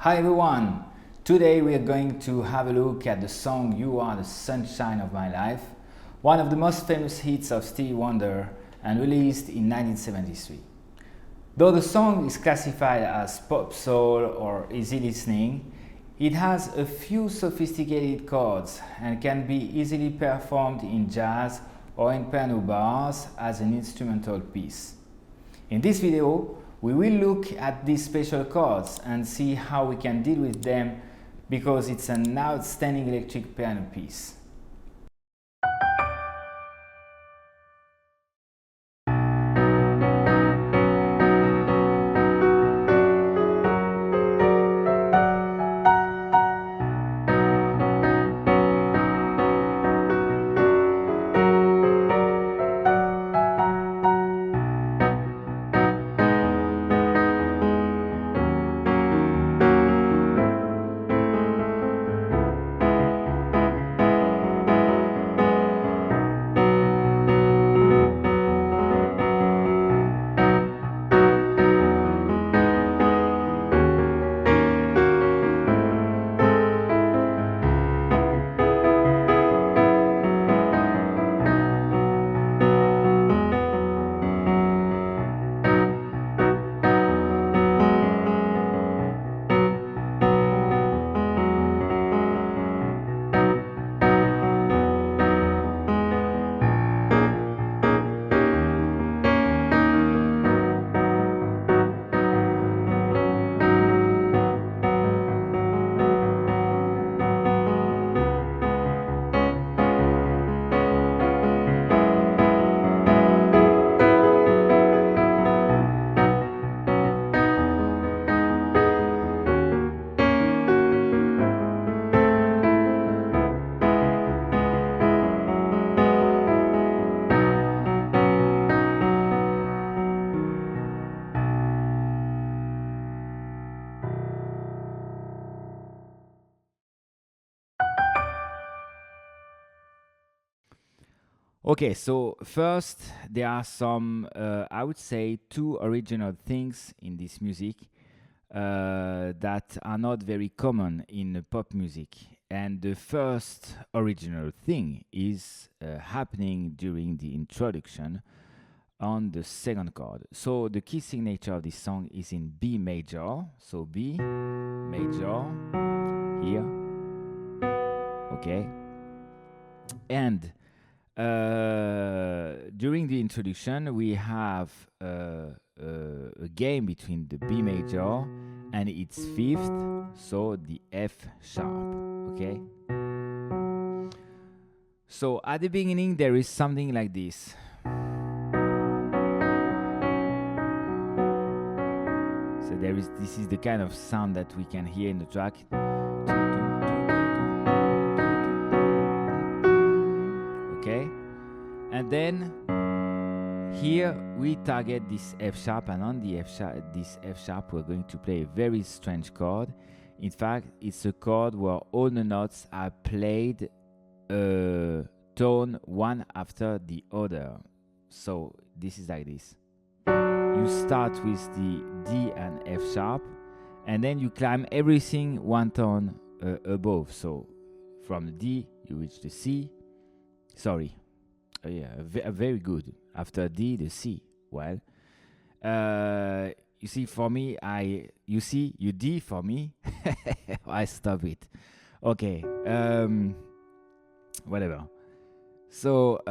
Hi everyone! Today we are going to have a look at the song You Are the Sunshine of My Life, one of the most famous hits of Stevie Wonder and released in 1973. Though the song is classified as pop soul or easy listening, it has a few sophisticated chords and can be easily performed in jazz or in piano bars as an instrumental piece. In this video, we will look at these special chords and see how we can deal with them because it's an outstanding electric piano piece. Okay, so first there are some, I would say, two original things in this music that are not very common in pop music. And the first original thing is happening during the introduction on the second chord. So the key signature of this song is in B major. So B major here. Okay. And during the introduction, we have a game between the B major and its fifth, so the F sharp. Okay. So at the beginning, there is something like this. So this is the kind of sound that we can hear in the track. Okay, and then here we target this F sharp, and on the this F sharp, we're going to play a very strange chord. In fact, it's a chord where all the notes are played tone one after the other. So this is like this. You start with the D and F sharp, and then you climb everything one tone above. So from the D, you reach the C. Sorry. Very good. After D, the C. Well, you see, for me, you D for me. I stop it. Okay. Whatever. So,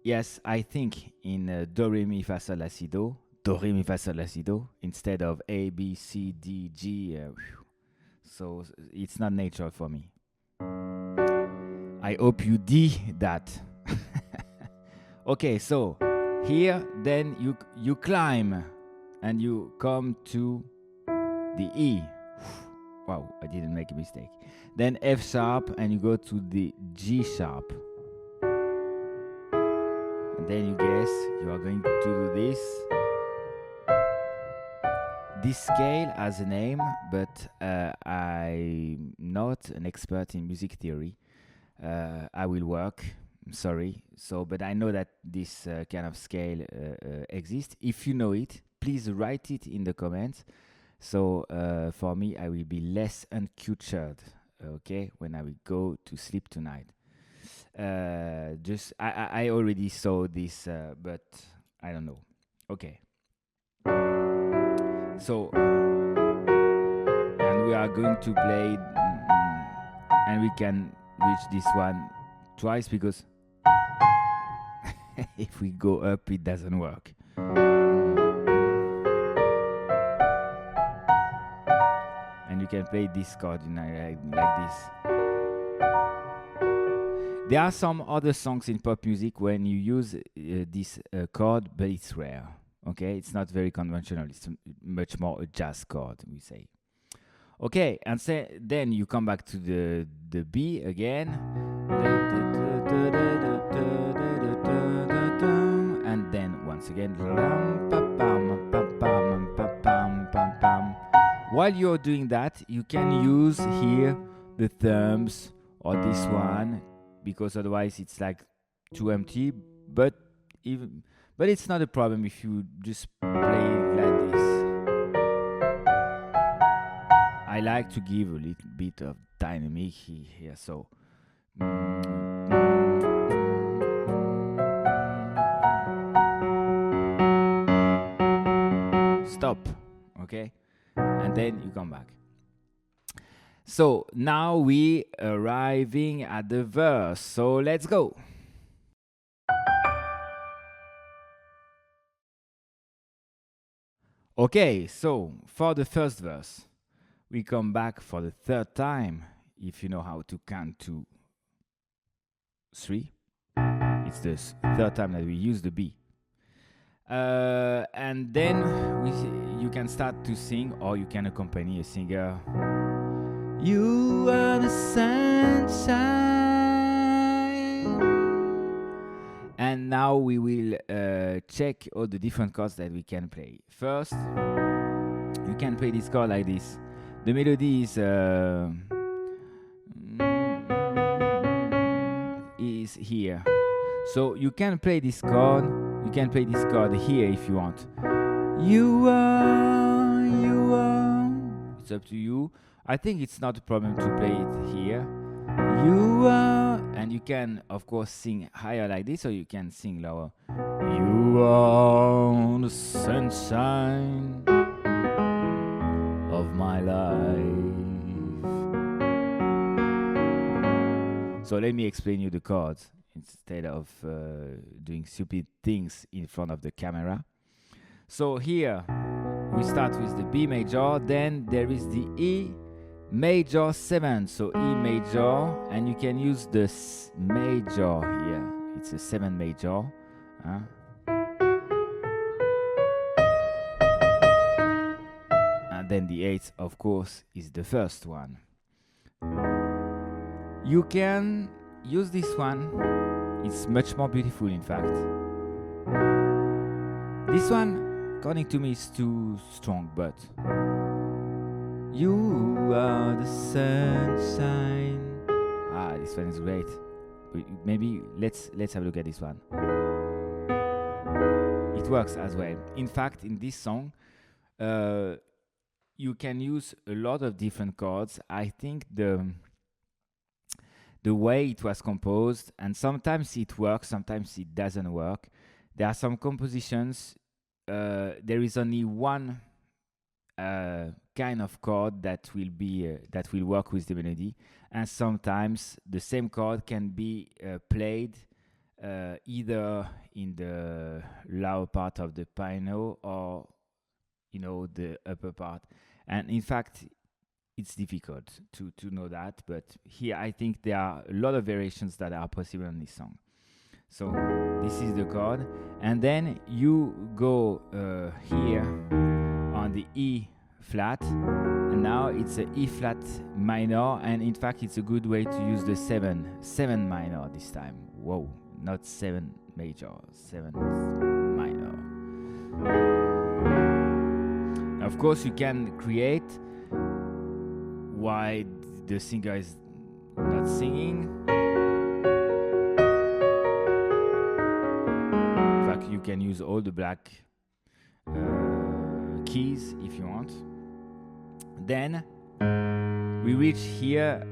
yes, I think in Do, Re, Mi, Fa, Sol, La, Si, Do, Do, Re, Mi, Fa, Sol, La, Si, Do, instead of A, B, C, D, G. So it's not natural for me. I hope you D that. Okay, so here then you climb and you come to the E. Wow, I didn't make a mistake. Then F sharp and you go to the G sharp. And then you guess you are going to do this. This scale has a name, but I'm not an expert in music theory. I will work. I'm sorry. But I know that this kind of scale exists. If you know it, please write it in the comments So for me, I will be less uncultured, okay, when I will go to sleep tonight. I already saw this, but I don't know. Okay. So, and we are going to play, and we can reach this one twice because if we go up, it doesn't work. And you can play this chord, like this. There are some other songs in pop music when you use this chord, but it's rare. Okay, it's not very conventional. It's much more a jazz chord, we say. Okay, and then you come back to the B again, and then once again. While you're doing that, you can use here the thumbs or this one, because otherwise it's like too empty. But it's not a problem if you just play like this. I like to give a little bit of dynamic here, so. Stop, okay? And then you come back. So now we arriving at the verse. So let's go. Okay, so for the first verse, we come back for the third time. If you know how to count to 3, it's the third time that we use the B. And then you can start to sing, or you can accompany a singer. You are the sunshine. And now we will check all the different chords that we can play. First, you can play this chord like this. The melody is here. So you can play this chord. You can play this chord here if you want. You are. It's up to you. I think it's not a problem to play it here. You are, and you can of course sing higher like this, or you can sing lower. You are the sunshine of my life. So let me explain you the chords instead of doing stupid things in front of the camera. So here we start with the B major, then there is the E major 7, so E major, and you can use the major here. It's a 7 major. And then the 8, of course, is the first one. You can use this one. It's much more beautiful, in fact. This one, according to me, is too strong, but you are the sunshine. This one is great. Maybe let's have a look at this one. It works as well. In fact, in this song, you can use a lot of different chords. I think the way it was composed, and sometimes it works, sometimes it doesn't work. There are some compositions. There is only one kind of chord that will work with the melody, and sometimes the same chord can be played either in the lower part of the piano or the upper part. And in fact, it's difficult to know that, but here I think there are a lot of variations that are possible on this song. So this is the chord, and then you go here on the E flat, and now it's a E flat minor, and in fact it's a good way to use the 7 minor this time. Whoa, not 7 major, 7 minor. Of course, you can create while the singer is not singing. In fact, you can use all the black keys if you want. Then we reach here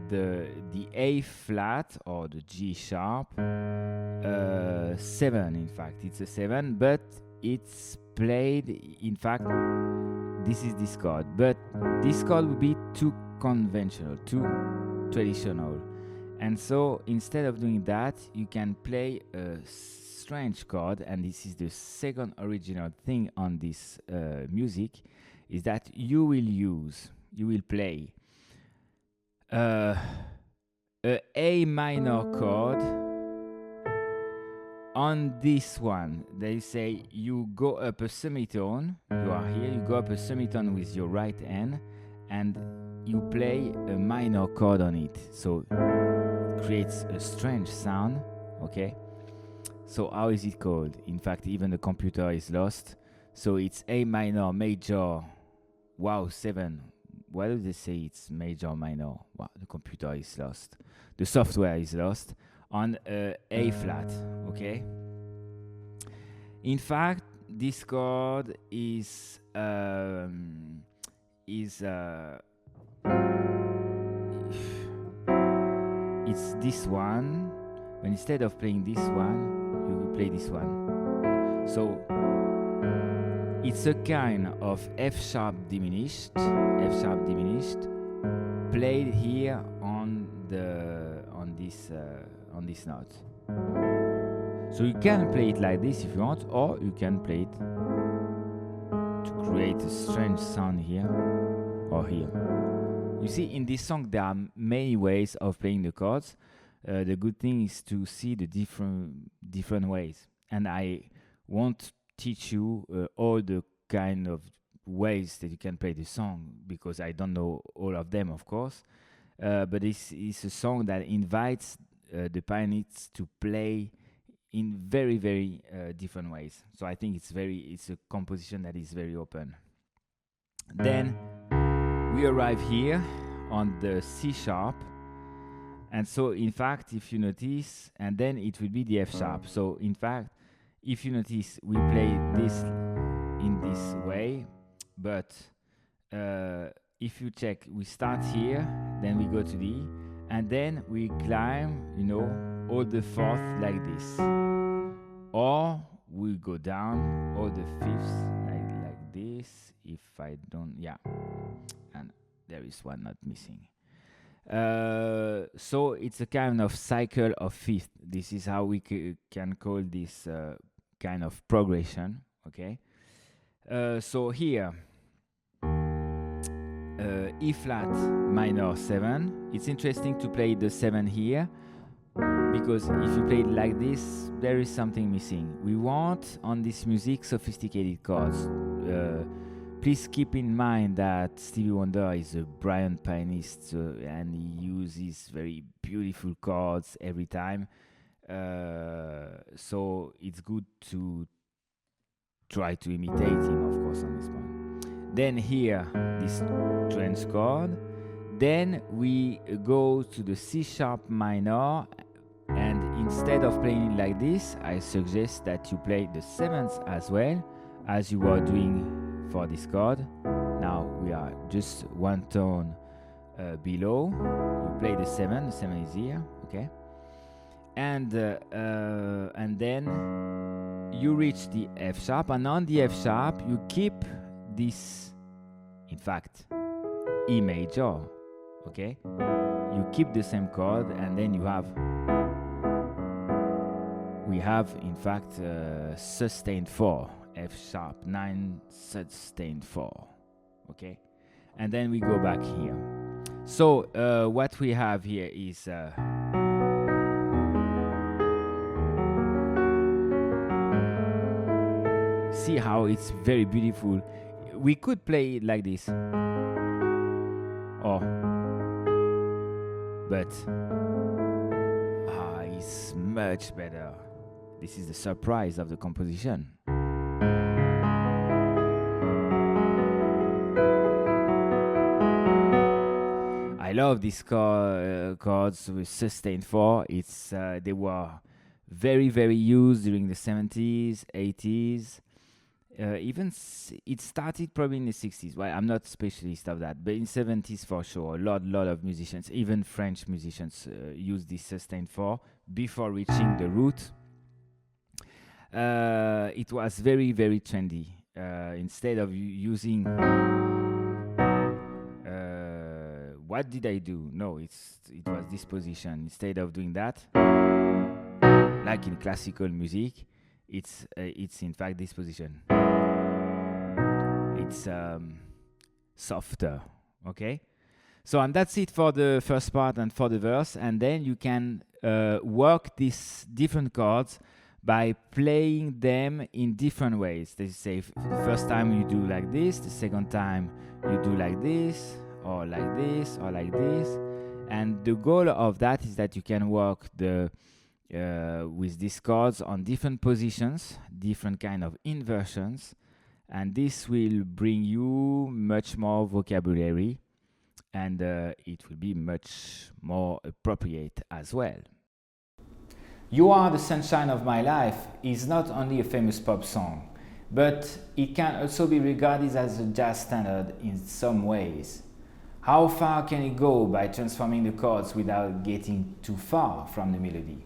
the A flat or the G sharp 7. In fact, it's a 7, but it's played. In fact, this is this chord, but this chord would be too conventional, too traditional, and so instead of doing that, you can play a strange chord. And this is the second original thing on this music, is that you will play a A minor chord on this one. They say you go up a semitone. You are here, you go up a semitone with your right hand and you play a minor chord on it, so it creates a strange sound. Okay, so how is it called? In fact, even the computer is lost. So it's A minor major. Wow, 7. Why do they say it's major minor? Wow, the computer is lost. The software is lost. On A flat, okay? In fact, this chord is it's this one, but instead of playing this one, you will play this one. So it's a kind of F sharp diminished, played here on this note. So you can play it like this if you want, or you can play it to create a strange sound here or here. You see, in this song there are many ways of playing the chords. The good thing is to see the different ways, and I won't teach you all the kind of ways that you can play the song, because I don't know all of them, of course. But this is a song that invites the pianists to play in very, very different ways. So I think it's a composition that is very open. Then we arrive here on the C sharp, and so in fact, if you notice, and then it will be the F sharp. So in fact, if you notice, we play this in this way, but if you check, we start here, then we go to D, and then we climb, all the fourth like this, or we go down all the fifths like this. If I don't, and there is one not missing. So it's a kind of cycle of fifth. This is how we can call this kind of progression. Okay. So here, E flat minor 7. It's interesting to play the 7 here, because if you play it like this, there is something missing. We want on this music sophisticated chords. Please keep in mind that Stevie Wonder is a brilliant pianist, and he uses very beautiful chords every time. So it's good to try to imitate him, of course, on this one. Then here, this strange chord. Then we go to the C sharp minor, and instead of playing it like this, I suggest that you play the 7th as well, as you were doing for this chord. Now we are just one tone below. You play the 7. The 7 is here, okay? And then you reach the F sharp, and on the F sharp you keep this, in fact, E major, okay? You keep the same chord, and then we have in fact sustained 4, F sharp 9 sustained 4, okay? And then we go back here. So what we have here is see how it's very beautiful. We could play it like this, but it's much better. This is the surprise of the composition. I love these chords with sustained 4. They were very, very used during the 70s, 80s. it started probably in the 60s. Well, I'm not a specialist of that, but in 70s for sure, a lot of musicians, even French musicians, use this sustained 4 before reaching the root. It was very trendy. Instead of using what did I do? No, it was this position. Instead of doing that, like in classical music, it's in fact this position. It's softer, okay? So, and that's it for the first part and for the verse, and then you can work these different chords by playing them in different ways. They say the first time you do like this, the second time you do like this, or like this, or like this, and the goal of that is that you can work with these chords on different positions, different kind of inversions, and this will bring you much more vocabulary, and it will be much more appropriate as well. You Are the Sunshine of My Life is not only a famous pop song, but it can also be regarded as a jazz standard in some ways. How far can it go by transforming the chords without getting too far from the melody?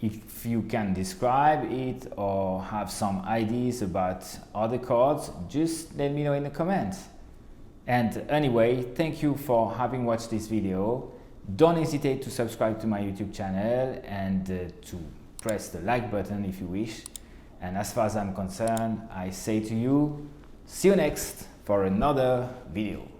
If you can describe it or have some ideas about other chords, just let me know in the comments. And anyway, thank you for having watched this video. Don't hesitate to subscribe to my YouTube channel and to press the like button if you wish. And as far as I'm concerned, I say to you, see you next for another video.